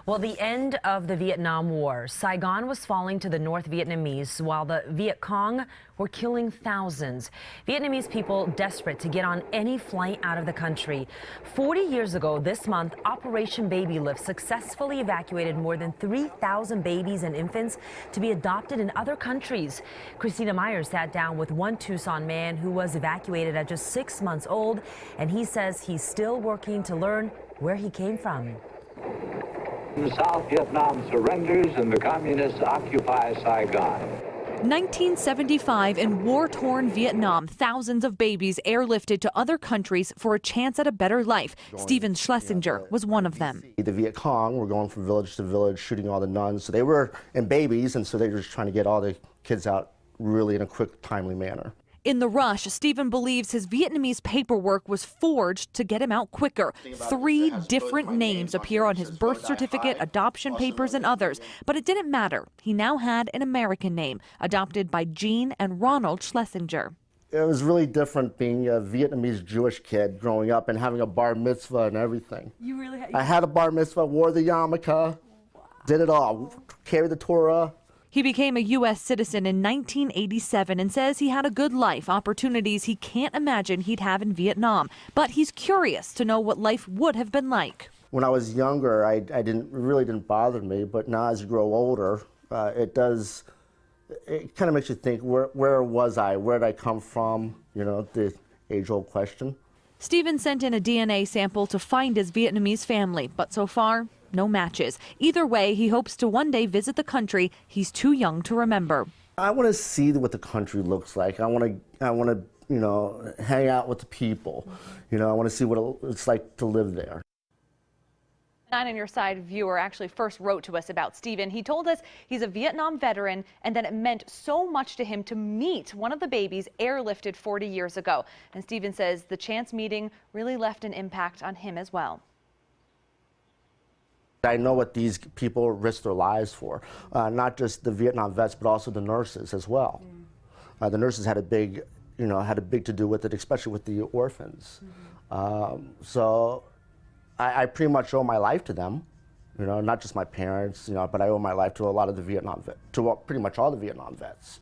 Well, the end of the Vietnam War, Saigon was falling to the North Vietnamese while the Viet Cong were killing thousands. Vietnamese people desperate to get on any flight out of the country. 40 years ago this month, Operation Baby Lift successfully evacuated more than 3,000 babies and infants to be adopted in other countries. Christina Myers sat down with one Tucson man who was evacuated at just 6 months old, and he says he's still working to learn where he came from. South Vietnam surrenders and the communists occupy Saigon. 1975, in war-torn Vietnam, thousands of babies airlifted to other countries for a chance at a better life. Stephen Schlesinger was one of them. The Viet Cong were going from village to village, shooting all the nuns. So they were, and babies, and so they were just trying to get all the kids out really in a quick, timely manner. In the rush, Stephen believes his Vietnamese paperwork was forged to get him out quicker. 3 different names appear on his birth certificate, adoption papers, and others. But it didn't matter. He now had an American name, adopted by Jean and Ronald Schlesinger. It was really different being a Vietnamese Jewish kid growing up and having a bar mitzvah and everything. You really had... I had a bar mitzvah, wore the yarmulke, did it all, carried the Torah. He became a U.S. citizen in 1987 and says he had a good life, opportunities he can't imagine he'd have in Vietnam. But he's curious to know what life would have been like. When I was younger, it really didn't bother me, but now as you grow older, it kind of makes you think, where was I? Where did I come from? You know, the age-old question. Stephen sent in a DNA sample to find his Vietnamese family, but so far, no matches. Either way, he hopes to one day visit the country he's too young to remember. I want to see what the country looks like. I want to, you know, hang out with the people. You know, I want to see what it's like to live there. 9 on Your Side viewer actually first wrote to us about Stephen. He told us he's a Vietnam veteran and that it meant so much to him to meet one of the babies airlifted 40 years ago. And Stephen says the chance meeting really left an impact on him as well. I know what these people risk their lives for, not just the Vietnam vets, but also the nurses as well. The nurses had a big, to do with it, especially with the orphans. So I pretty much owe my life to them, you know, not just my parents, you know, but I owe my life to a lot of the Vietnam vets, to pretty much all the Vietnam vets.